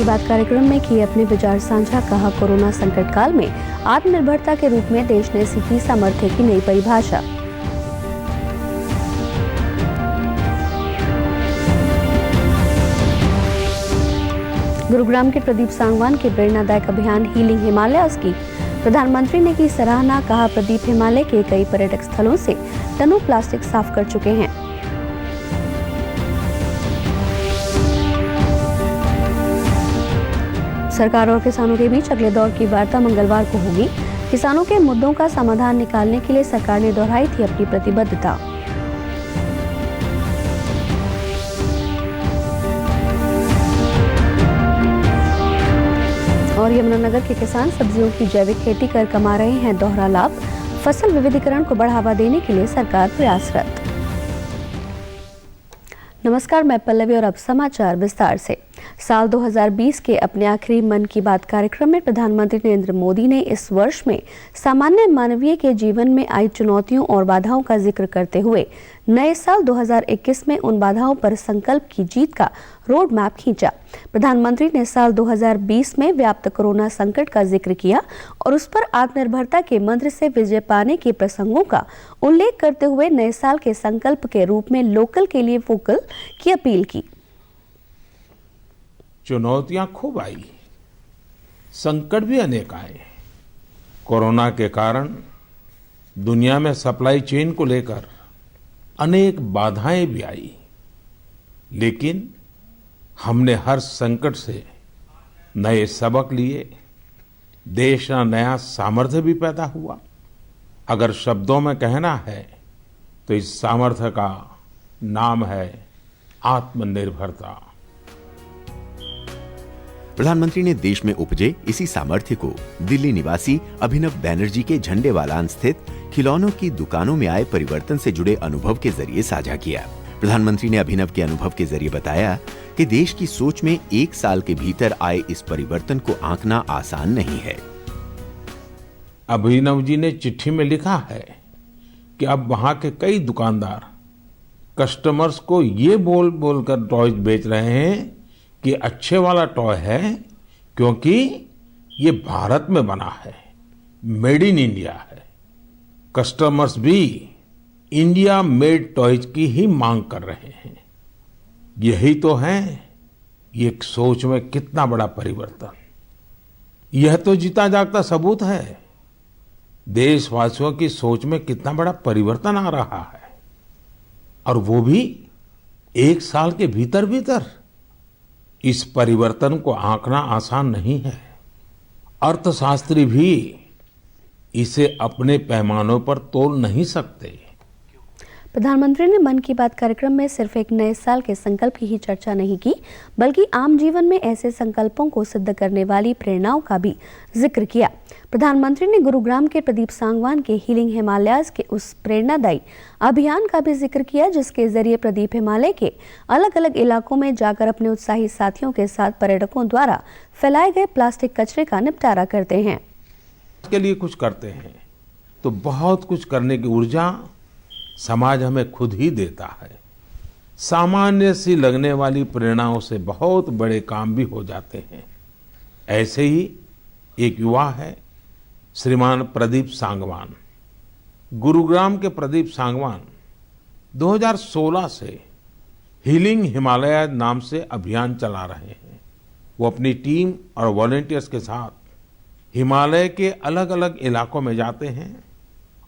की बात कार्यक्रम में किए अपने विचार साझा। कहा, कोरोना संकट काल में आत्मनिर्भरता के रूप में देश ने सीखी सामर्थ्य की नई परिभाषा। गुरुग्राम के प्रदीप सांगवान के प्रेरणादायक अभियान हीलिंग हिमालयाज की प्रधानमंत्री ने की सराहना। कहा, प्रदीप हिमालय के कई पर्यटक स्थलों से टनों प्लास्टिक साफ कर चुके हैं। सरकार और किसानों के बीच अगले दौर की वार्ता मंगलवार को होगी। किसानों के मुद्दों का समाधान निकालने के लिए सरकार ने दोहराई थी अपनी प्रतिबद्धता। और यमुनानगर के किसान सब्जियों की जैविक खेती कर कमा रहे हैं दोहरा लाभ। फसल विविधीकरण को बढ़ावा देने के लिए सरकार प्रयासरत। नमस्कार, मैं पल्लवी और अब समाचार विस्तार से। साल 2020 के अपने आखिरी मन की बात कार्यक्रम में प्रधानमंत्री नरेंद्र मोदी ने इस वर्ष में सामान्य मानवीय के जीवन में आई चुनौतियों और बाधाओं का जिक्र करते हुए नए साल 2021 में उन बाधाओं पर संकल्प की जीत का रोड मैप खींचा। प्रधानमंत्री ने साल 2020 में व्याप्त कोरोना संकट का जिक्र किया और उस पर आत्मनिर्भरता के मंत्र से विजय पाने के प्रसंगों का उल्लेख करते हुए नए साल के संकल्प के रूप में लोकल के लिए वोकल की अपील की। चुनौतियां खूब आई, संकट भी अनेक आए। कोरोना के कारण दुनिया में सप्लाई चेन को लेकर अनेक बाधाएं भी आई, लेकिन हमने हर संकट से नए सबक लिए। देश का नया सामर्थ्य भी पैदा हुआ। अगर शब्दों में कहना है तो इस सामर्थ्य का नाम है आत्मनिर्भरता। प्रधानमंत्री ने देश में उपजे इसी सामर्थ्य को दिल्ली निवासी अभिनव बैनर्जी के झंडेवालान स्थित खिलौनों की दुकानों में आए परिवर्तन से जुड़े अनुभव के जरिए साझा किया। प्रधानमंत्री ने अभिनव के अनुभव के जरिए बताया कि देश की सोच में एक साल के भीतर आए इस परिवर्तन को आंकना आसान नहीं है। अभिनव जी ने चिट्ठी में लिखा है कि अब वहां के कई दुकानदार कस्टमर्स को ये बोल बोलकर टॉयज बेच रहे हैं कि अच्छे वाला टॉय है क्योंकि ये भारत में बना है, मेड इन इंडिया है। कस्टमर्स भी इंडिया मेड टॉयज की ही मांग कर रहे हैं। यही तो है ये सोच में कितना बड़ा परिवर्तन। यह तो जीता जागता सबूत है देशवासियों की सोच में कितना बड़ा परिवर्तन आ रहा है, और वो भी एक साल के भीतर भीतर। इस परिवर्तन को आंकना आसान नहीं है। अर्थशास्त्री भी इसे अपने पैमानों पर तोल नहीं सकते। प्रधानमंत्री ने मन की बात कार्यक्रम में सिर्फ एक नए साल के संकल्प की ही चर्चा नहीं की, बल्कि आम जीवन में ऐसे संकल्पों को सिद्ध करने वाली प्रेरणाओं का भी जिक्र किया। प्रधानमंत्री ने गुरुग्राम के प्रदीप सांगवान के हीलिंग हिमालयाज के उस प्रेरणादायी अभियान का भी जिक्र किया, जिसके जरिए प्रदीप हिमालय के अलग अलग इलाकों में जाकर अपने उत्साही साथियों के साथ पर्यटकों द्वारा फैलाए गए प्लास्टिक कचरे का निपटारा करते हैं। के लिए कुछ करते हैं तो बहुत कुछ करने की ऊर्जा समाज हमें खुद ही देता है। सामान्य सी लगने वाली प्रेरणाओं से बहुत बड़े काम भी हो जाते हैं। ऐसे ही एक युवा है श्रीमान प्रदीप सांगवान। गुरुग्राम के प्रदीप सांगवान 2016 से हीलिंग हिमालय नाम से अभियान चला रहे हैं। वो अपनी टीम और वॉलंटियर्स के साथ हिमालय के अलग अलग इलाकों में जाते हैं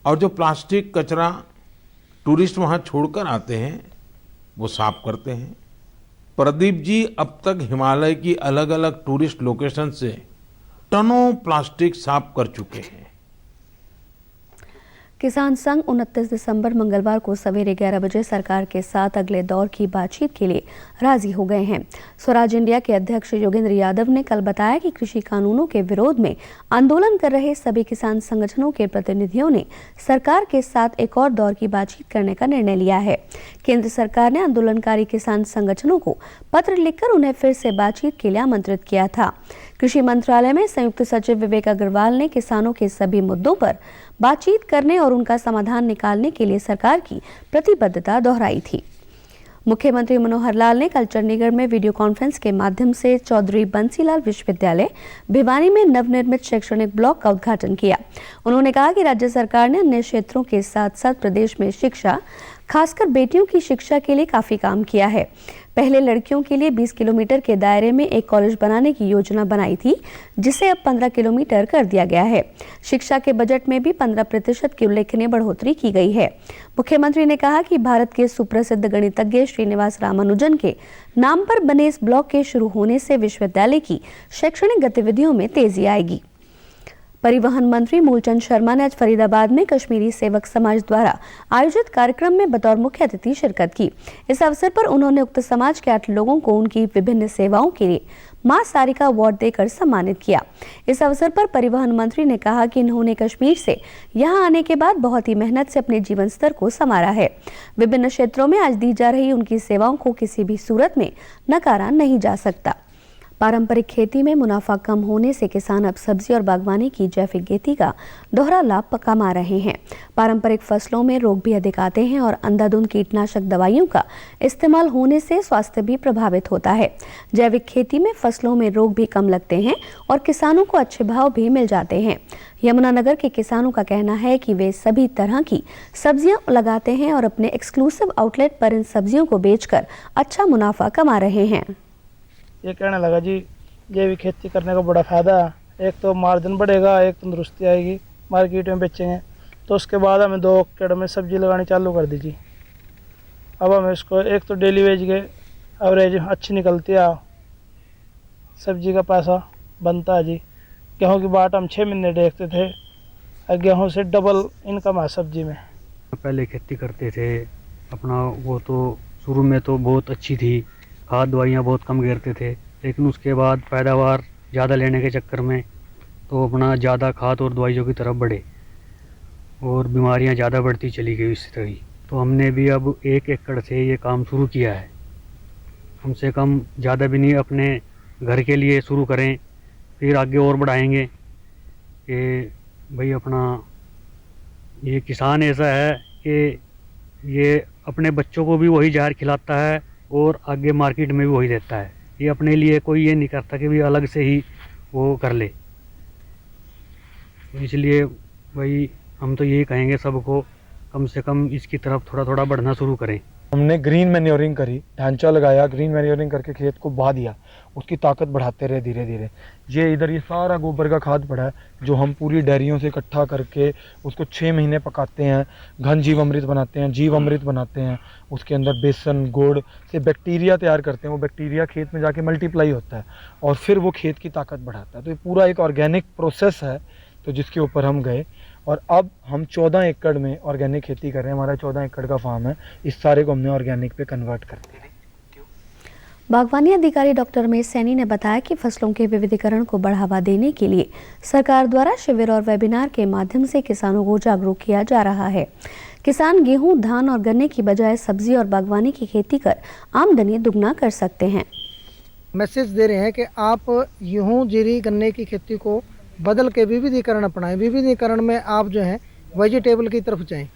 और जो प्लास्टिक कचरा टूरिस्ट वहां छोड़कर आते हैं वो साफ करते हैं। प्रदीप जी अब तक हिमालय की अलग अलग टूरिस्ट लोकेशन से टनों प्लास्टिक साफ कर चुके हैं। किसान संघ 29 दिसंबर मंगलवार को सवेरे 11 बजे सरकार के साथ अगले दौर की बातचीत के लिए राजी हो गए हैं। स्वराज इंडिया के अध्यक्ष योगेंद्र यादव ने कल बताया कि कृषि कानूनों के विरोध में आंदोलन कर रहे सभी किसान संगठनों के प्रतिनिधियों ने सरकार के साथ एक और दौर की बातचीत करने का निर्णय लिया है। केंद्र सरकार ने आंदोलनकारी किसान संगठनों को पत्र लिखकर उन्हें फिर से बातचीत के लिए आमंत्रित किया था। कृषि मंत्रालय में संयुक्त सचिव विवेक अग्रवाल ने किसानों के सभी मुद्दों पर बातचीत करने और उनका समाधान निकालने के लिए सरकार की प्रतिबद्धता दोहराई थी। मुख्यमंत्री मनोहर लाल ने कल चंडीगढ़ में वीडियो कॉन्फ्रेंस के माध्यम से चौधरी बंसीलाल विश्वविद्यालय भिवानी में नवनिर्मित शैक्षणिक ब्लॉक का उद्घाटन किया। उन्होंने कहा कि राज्य सरकार ने अन्य क्षेत्रों के साथ साथ प्रदेश में शिक्षा, खासकर बेटियों की शिक्षा के लिए काफी काम किया है। पहले लड़कियों के लिए 20 किलोमीटर के दायरे में एक कॉलेज बनाने की योजना बनाई थी, जिसे अब 15 किलोमीटर कर दिया गया है। शिक्षा के बजट में भी 15% की उल्लेखनीय बढ़ोतरी की गई है। मुख्यमंत्री ने कहा कि भारत के सुप्रसिद्ध गणितज्ञ श्रीनिवास रामानुजन के नाम पर बने इस ब्लॉक के शुरू होने से विश्वविद्यालय की शैक्षणिक गतिविधियों में तेजी आएगी। परिवहन मंत्री मूलचंद शर्मा ने आज फरीदाबाद में कश्मीरी सेवक समाज द्वारा आयोजित कार्यक्रम में बतौर मुख्य अतिथि शिरकत की। इस अवसर पर उन्होंने उक्त समाज के 8 लोगों को उनकी विभिन्न सेवाओं के लिए मां सारिका अवार्ड देकर सम्मानित किया। इस अवसर पर परिवहन मंत्री ने कहा कि इन्होंने कश्मीर से यहां आने के बाद बहुत ही मेहनत से अपने जीवन स्तर को संवारा है। विभिन्न क्षेत्रों में आज दी जा रही उनकी सेवाओं को किसी भी सूरत में नकारा नहीं जा सकता। पारंपरिक खेती में मुनाफा कम होने से किसान अब सब्जी और बागवानी की जैविक खेती का दोहरा लाभ कमा रहे हैं। पारंपरिक फसलों में रोग भी अधिक आते हैं और अंधाधुंध कीटनाशक दवाइयों का इस्तेमाल होने से स्वास्थ्य भी प्रभावित होता है। जैविक खेती में फसलों में रोग भी कम लगते हैं और किसानों को अच्छे भाव भी मिल जाते हैं। यमुनानगर के किसानों का कहना है कि वे सभी तरह की सब्जियां लगाते हैं और अपने एक्सक्लूसिव आउटलेट पर इन सब्जियों को बेचकर अच्छा मुनाफा कमा रहे हैं। ये कहने लगा जी जैविक खेती करने का बड़ा फ़ायदा है। एक तो मार्जिन बढ़ेगा, एक तंदुरुस्ती आएगी, मार्केट में बेचेंगे। तो उसके बाद हमें 2 एकड़ में सब्जी लगानी चालू कर दी जी। अब हमें इसको एक तो डेली वेज के एवरेज अच्छी निकलती है, सब्जी का पैसा बनता है जी। गेहूँ की बाट हम 6 महीने देखते थे, और गेहूँ से डबल इनकम है सब्जी में। पहले खेती करते थे अपना, वो तो शुरू में तो बहुत अच्छी थी, खाद दवाइयाँ बहुत कम गिरते थे, लेकिन उसके बाद पैदावार ज़्यादा लेने के चक्कर में तो अपना ज़्यादा खाद और दवाइयों की तरफ बढ़े और बीमारियाँ ज़्यादा बढ़ती चली गई इस तरह ही। तो हमने भी अब 1 एकड़ से ये काम शुरू किया है। कम से कम ज़्यादा भी नहीं, अपने घर के लिए शुरू करें, फिर आगे और बढ़ाएंगे। कि भाई अपना ये किसान ऐसा है कि ये अपने बच्चों को भी वही ज़हर खिलाता है और आगे मार्केट में भी वही देता है। ये अपने लिए कोई ये नहीं करता कि भी अलग से ही वो कर ले। इसलिए भाई हम तो यही कहेंगे सबको, कम से कम इसकी तरफ थोड़ा थोड़ा बढ़ना शुरू करें। हमने ग्रीन मैन्योरिंग करी, ढांचा लगाया, ग्रीन मैन्योरिंग करके खेत को बहा दिया, उसकी ताकत बढ़ाते रहे धीरे धीरे। ये इधर ये सारा गोबर का खाद पड़ा है, जो हम पूरी डेयरियों से इकट्ठा करके उसको 6 महीने पकाते हैं, घन जीवामृत बनाते हैं, जीवामृत बनाते हैं। उसके अंदर बेसन गुड़ से बैक्टीरिया तैयार करते हैं, वो बैक्टीरिया खेत में जाके मल्टीप्लाई होता है और फिर वो खेत की ताकत बढ़ाता है। तो ये पूरा एक ऑर्गेनिक प्रोसेस है, तो जिसके ऊपर हम गए और अब हम 14 एकड़ में ऑर्गेनिक खेती कर रहे हैं। हमारा 14 एकड़ का फार्म है, इस सारे को हमने ऑर्गेनिक पे कन्वर्ट कर दिया। बागवानी अधिकारी डॉक्टर रमेश सैनी ने बताया कि फसलों के विविधीकरण को बढ़ावा देने के लिए सरकार द्वारा शिविर और वेबिनार के माध्यम से किसानों को जागरूक किया जा रहा है। किसान गेहूं, धान और गन्ने की बजाय सब्जी और बागवानी की खेती कर आमदनी दुगना कर सकते हैं। मैसेज दे रहे हैं कि आप गेहूं, जीरी, गन्ने की खेती को बदल के विविधीकरण अपनाएं। विविधीकरण में आप जो है वेजिटेबल की तरफ जाएं,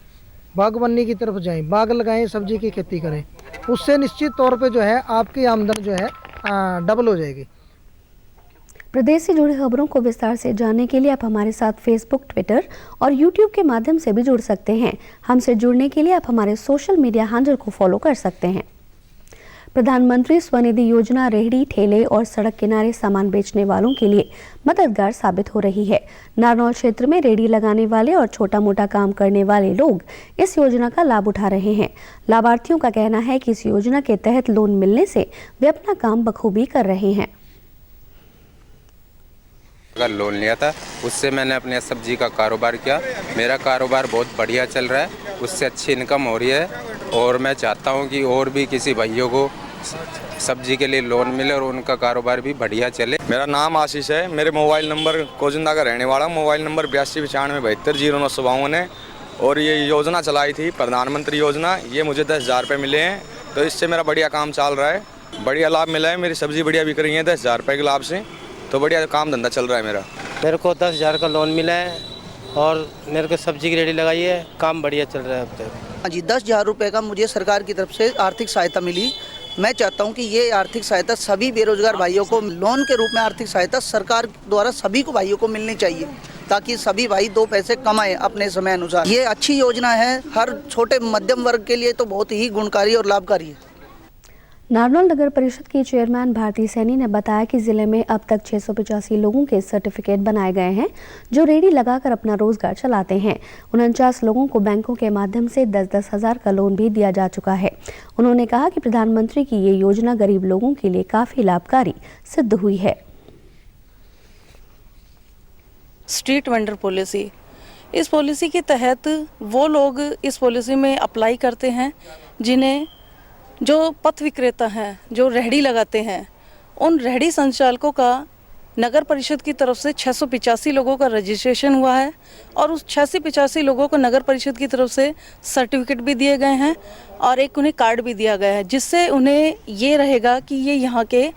बागवानी की तरफ जाएं, बाग लगाएं, सब्जी की खेती करें। उससे निश्चित तौर पे जो है आपकी आमदन जो है डबल हो जाएगी। प्रदेश से जुड़ी खबरों को विस्तार से जानने के लिए आप हमारे साथ फेसबुक, ट्विटर और यूट्यूब के माध्यम से भी जुड़ सकते हैं। हमसे जुड़ने के लिए आप हमारे सोशल मीडिया हैंडल को फॉलो कर सकते हैं। प्रधानमंत्री स्वनिधि योजना रेहड़ी, ठेले और सड़क किनारे सामान बेचने वालों के लिए मददगार साबित हो रही है। नारनौल क्षेत्र में रेहड़ी लगाने वाले और छोटा मोटा काम करने वाले लोग इस योजना का लाभ उठा रहे हैं। लाभार्थियों का कहना है कि इस योजना के तहत लोन मिलने से वे अपना काम बखूबी कर रहे हैं। लोन लिया था, उससे मैंने अपने सब्जी का कारोबार किया। मेरा कारोबार बहुत बढ़िया चल रहा है, उससे अच्छी इनकम हो रही है और मैं चाहता हूं कि और भी किसी भाइयों को सब्जी के लिए लोन मिले और उनका कारोबार भी बढ़िया चले। मेरा नाम आशीष है, मेरे मोबाइल नंबर कोजिंदा का रहने वाला, मोबाइल नंबर 8295720952 है और ये योजना चलाई थी प्रधानमंत्री योजना। ये मुझे 10,000 रुपये मिले हैं, तो इससे मेरा बढ़िया काम चल रहा है, बढ़िया लाभ मिला है। मेरी सब्जी बढ़िया बिक रही है 10,000 रुपये के लाभ से, तो बढ़िया काम धंधा चल रहा है मेरा। मेरे को 10,000 का लोन मिला है और मेरे को सब्जी की रेडी लगाई है, काम बढ़िया चल रहा है अब तक। हाँ जी, 10,000 रुपये का मुझे सरकार की तरफ से आर्थिक सहायता मिली। मैं चाहता हूं कि ये आर्थिक सहायता सभी बेरोजगार भाइयों को लोन के रूप में आर्थिक सहायता सरकार द्वारा सभी को भाइयों को मिलनी चाहिए, ताकि सभी भाई 2 पैसे कमाएं अपने समय अनुसार। ये अच्छी योजना है, हर छोटे मध्यम वर्ग के लिए तो बहुत ही गुणकारी और लाभकारी है। नारनौल नगर परिषद की चेयरमैन भारती सैनी ने बताया कि जिले में अब तक 685 लोगों के सर्टिफिकेट बनाए गए हैं जो रेहड़ी लगाकर अपना रोजगार चलाते हैं। 49 लोगों को बैंकों के माध्यम से 10-10 हजार का लोन भी दिया जा चुका है। उन्होंने कहा कि प्रधानमंत्री की ये योजना गरीब लोगों के लिए काफी लाभकारी सिद्ध हुई है। स्ट्रीट वेंडर पॉलिसी, इस पॉलिसी के तहत वो लोग इस पॉलिसी में अप्लाई करते हैं जिन्हें जो पथ विक्रेता हैं, जो रेहड़ी लगाते हैं, उन रेहड़ी संचालकों का नगर परिषद की तरफ से 685 लोगों का रजिस्ट्रेशन हुआ है और उस 685 लोगों को नगर परिषद की तरफ से सर्टिफिकेट भी दिए गए हैं और एक उन्हें कार्ड भी दिया गया है, जिससे उन्हें ये रहेगा कि ये यहाँ के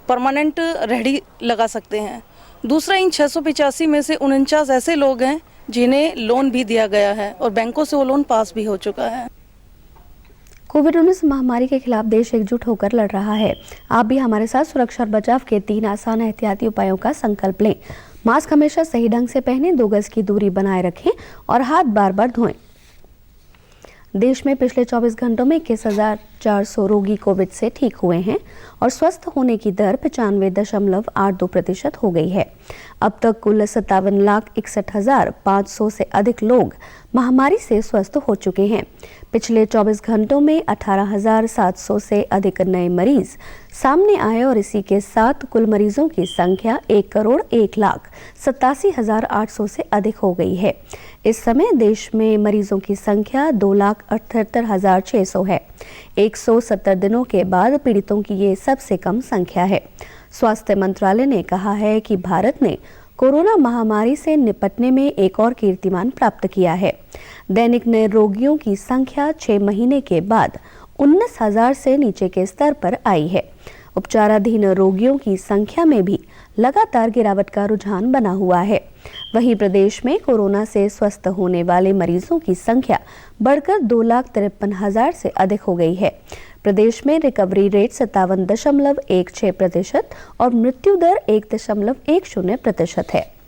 परमानेंट रेहड़ी लगा सकते हैं। दूसरा, इन 685 में से 49 ऐसे लोग हैं जिन्हें लोन भी दिया गया है और बैंकों से वो लोन पास भी हो चुका है। कोविड-19 महामारी के खिलाफ देश एकजुट होकर लड़ रहा है। आप भी हमारे साथ सुरक्षा और बचाव के 3 आसान एहतियाती उपायों का संकल्प लें। मास्क हमेशा सही ढंग से पहनें, 2 गज की दूरी बनाए रखें और हाथ बार-बार धोएं। देश में पिछले 24 घंटों में 21,400 रोगी कोविड से ठीक हुए हैं और स्वस्थ होने की दर 95.82% हो गई है। अब तक कुल 57,61,500 से अधिक लोग महामारी से स्वस्थ हो चुके हैं। पिछले 24 घंटों में 18,700 से अधिक नए मरीज सामने आए और इसी के साथ कुल मरीजों की संख्या 1,01,87,800 से अधिक हो गई है। इस समय देश में मरीजों की संख्या 2,78,600 है। 170 दिनों के बाद पीड़ितों की ये सबसे कम संख्या है। स्वास्थ्य मंत्रालय ने कहा है कि भारत ने कोरोना महामारी से निपटने में एक और कीर्तिमान प्राप्त किया है। दैनिक नए रोगियों की संख्या 6 महीने के बाद 19,000 से नीचे के स्तर पर आई है। उपचाराधीन रोगियों की संख्या में भी लगातार गिरावट का रुझान बना हुआ है। वहीं प्रदेश में कोरोना से स्वस्थ होने वाले मरीजों की संख्या बढ़कर 2,53,000 से अधिक हो गई है। प्रदेश में रिकवरी रेट 57.16% और मृत्यु दर 1.10% है।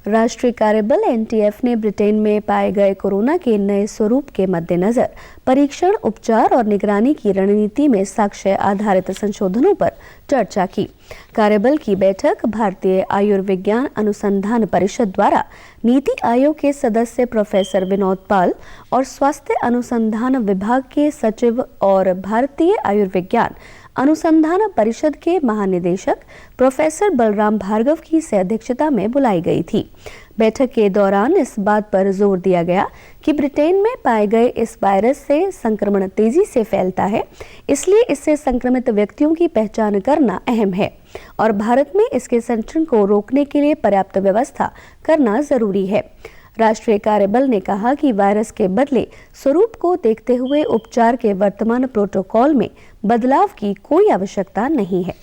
राष्ट्रीय कार्यबल एनटीएफ ने ब्रिटेन में पाए गए कोरोना के नए स्वरूप के मद्देनजर परीक्षण, उपचार और निगरानी की रणनीति में साक्ष्य आधारित संशोधनों पर चर्चा की। कार्यबल की बैठक भारतीय आयुर्विज्ञान अनुसंधान परिषद द्वारा नीति आयोग के सदस्य प्रोफेसर विनोद पाल और स्वास्थ्य अनुसंधान विभाग के सचिव और भारतीय आयुर्विज्ञान अनुसंधान परिषद के महानिदेशक प्रोफेसर बलराम भार्गव की अध्यक्षता में बुलाई गई थी। बैठक के दौरान इस बात पर जोर दिया गया कि ब्रिटेन में पाए गए इस वायरस से संक्रमण तेजी से फैलता है, इसलिए इससे संक्रमित व्यक्तियों की पहचान करना अहम है और भारत में इसके संचरण को रोकने के लिए पर्याप्त व्यवस्था करना जरूरी है। राष्ट्रीय कार्यबल ने कहा कि वायरस के बदले स्वरूप को देखते हुए उपचार के वर्तमान प्रोटोकॉल में बदलाव की कोई आवश्यकता नहीं है।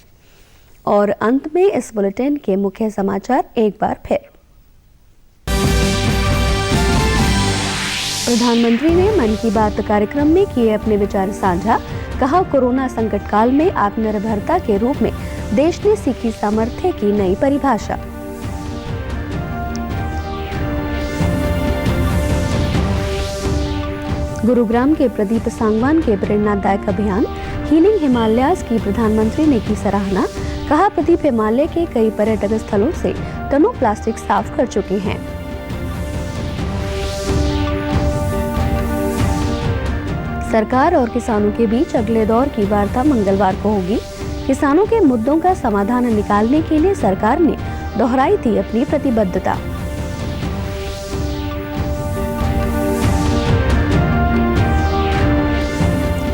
और अंत में इस बुलेटिन के मुख्य समाचार एक बार फिर। प्रधानमंत्री ने मन की बात कार्यक्रम में किए अपने विचार साझा। कहा, कोरोना संकट काल में आत्मनिर्भरता के रूप में देश ने सीखी सामर्थ्य की नई परिभाषा। गुरुग्राम के प्रदीप सांगवान के प्रेरणादायक अभियान हीलिंग हिमालयाज की प्रधानमंत्री ने की सराहना। कहा, प्रदीप हिमालय के कई पर्यटक स्थलों से टनों प्लास्टिक साफ कर चुके हैं। सरकार और किसानों के बीच अगले दौर की वार्ता मंगलवार को होगी। किसानों के मुद्दों का समाधान निकालने के लिए सरकार ने दोहराई थी अपनी प्रतिबद्धता।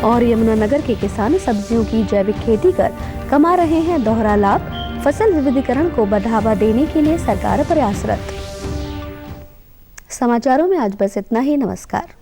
और यमुनानगर के किसान सब्जियों की जैविक खेती कर कमा रहे हैं दोहरा लाभ। फसल विविधीकरण को बढ़ावा देने के लिए सरकार प्रयासरत। समाचारों में आज बस इतना ही। नमस्कार।